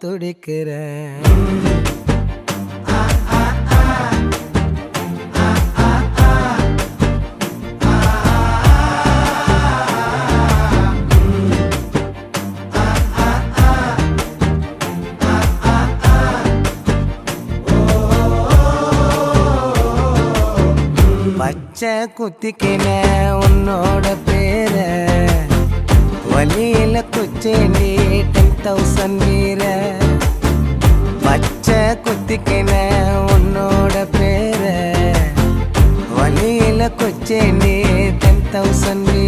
துடிக்கிறேன். பச்சை குத்திக்கின உன்னோட பேர வலியில குச்சேண்டி 10,000 வீர. பச்சை குத்திக்கின உன்னோட பேர வலியில குச்சேண்டி 10,000 வீர.